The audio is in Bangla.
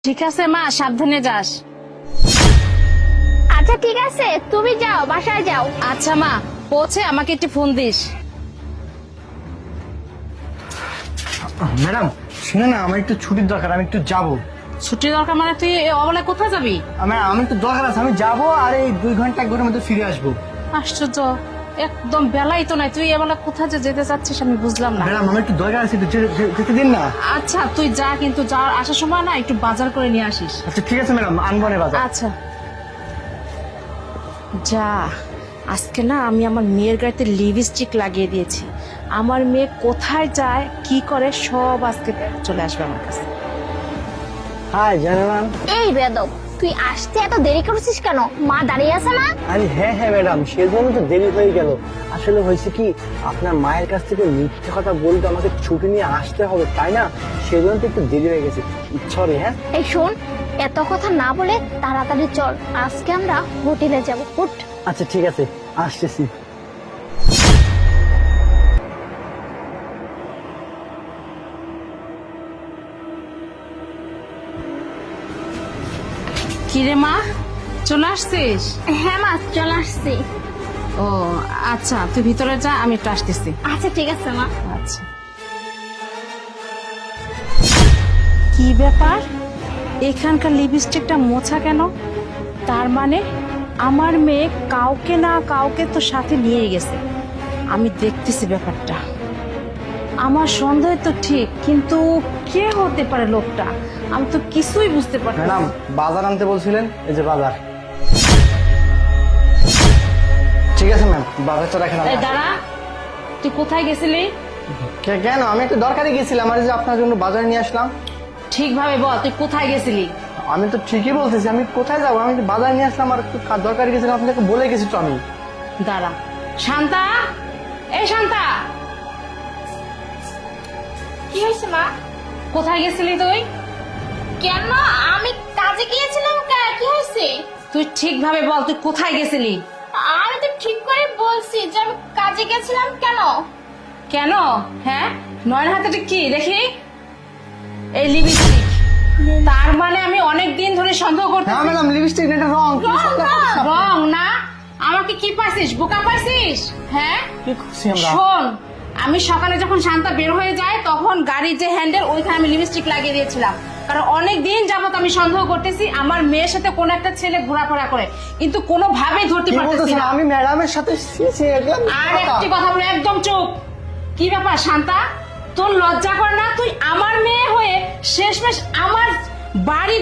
ঠিক আছে মা, সাবধানে যাস। আচ্ছা ঠিক আছে, তুমি যাও, বাসায় যাও। আচ্ছা মা, পৌঁছে আমাকে একটু ফোন দিস। ম্যাডাম শুনে না, আমার একটু ছুটির দরকার, আমি একটু যাবো। ছুটি দরকার মানে তুই এই অবলায় কোথায় যাবি? আমি একটু দরকার আছে, আমি যাবো আর এই 2 ঘন্টা 1 ঘন্টার মধ্যে ফিরে আসবো। আশ্চর্য, একদম বেলাই তো নাই, তুই এবেলা কোথায় যে যেতে চাচ্ছিস আমি বুঝলাম না। ম্যাডাম আমার একটু দরকার আছে, একটু যেতে দিন না। আচ্ছা তুই যা, কিন্তু যাওয়ার আসার সময় না একটু বাজার করে নিয়ে আসিস। আচ্ছা ঠিক আছে ম্যাডাম, আনবো না বাজার। আচ্ছা যা। আজকে না আমি আমার মেয়ের গাড়িতে লিপস্টিক লাগিয়ে দিয়েছি। আমার মেয়ে কোথায় যায় কি করে সব আজকে চলে আসবে আমার কাছে। হাই জানেন, এই বেদব, তুই আসতে এত দেরি করছিস কেন? মা দাঁড়িয়ে আছে না? আরে হ্যাঁ ম্যাডাম, সেজন্য তো দেরি হয়ে গেল। আসলে হয়েছে কি, আপনার মায়ের কাছ থেকে মিথ্যে কথা বলতে আমাকে ছুটি নিয়ে আসতে হবে, তাই না? সেজন্য তো একটু দেরি হয়ে গেছে, সরি। হ্যাঁ এই শোন, এত কথা না বলে তাড়াতাড়ি চল, আজকে আমরা হোটেলে যাব। উঠ। আচ্ছা ঠিক আছে, আসতেছি। কিরে মা, চলে আসছিস? হ্যাঁ মা, চলে আসছি। ও আচ্ছা, তুই ভিতরে যা, আমি একটু আসতেছি। আচ্ছা ঠিক আছে মা। আচ্ছা। কি ব্যাপার, এখানকার লিপস্টিকটা মোছা কেন? তার মানে আমার মেয়ে কাউকে না কাউকে তো সাথে নিয়ে গেছে। আমি দেখতেছি ব্যাপারটা। আমার সন্দেহ তো ঠিক, কিন্তু কে হতে পারে লোকটা? আমি তো কিছুই বুঝতে পারছি না। ম্যাডাম বাজার আনতে বলছিলেন, এই যে বাজার। ঠিক আছে ম্যাম, বাজারটা রাখেন। এই দাঁড়া, তুই কোথায় গেছিলি? কেন? আমি একটু দরকারে গেছিলাম, আর এই যে আপনার জন্য বাজার নিয়ে আসলাম। ঠিকভাবে বল, তুই কোথায় গেছিলি? আমি তো ঠিকই বলতেছি, আমি কোথায় যাবো? আমি বাজার নিয়ে আসলাম আর একটু দরকারে গেছিলাম, আপনাকে বলে গেছি তো আমি। দাঁড়া। শান্তা, এই শান্তা, কি হয়েছে মা? কোথায় গেছিলি তুই? কেন? আমি কাজে গিয়েছিলাম। কি হয়েছে? তুই ঠিকভাবে বল, তুই কোথায় গেছিলি? আমি তো ঠিক করে বলছি যে আমি কাজে গেছিলাম। কেন? কেন? হ্যাঁ, নয়ন হাতে কি দেখি? এই লিপস্টিক। তার মানে আমি অনেক দিন ধরে সন্দেহ করতে। হ্যাঁ ম্যাডাম, লিপস্টিক এটা রং। রং না? আমাকে কি পাইছিস, বোকা পাইছিস? হ্যাঁ কি করছি আমরা? শোন, আমি সকালে যখন শান্তা বের হয়ে যায় তখন গাড়ির যে হ্যান্ডেল ওইখানে আমি লিপস্টিক লাগিয়ে দিয়েছিলাম, কারণ অনেক দিন যাবত আমি সন্দেহ করতেছি আমার মেয়ের সাথে কোন একটা ছেলে ঘোরাফেরা করে, কিন্তু কোনোভাবেই ধরতে কি পারতেছি বলতেছেন? না। আমি ম্যাডামের সাথে আর একটি কথা বলে একদম চুপ। কি ব্যাপার শান্তা, তোর লজ্জা করে না? তুই আমার মেয়ে হয়ে শেষমেশ আমার বাড়ি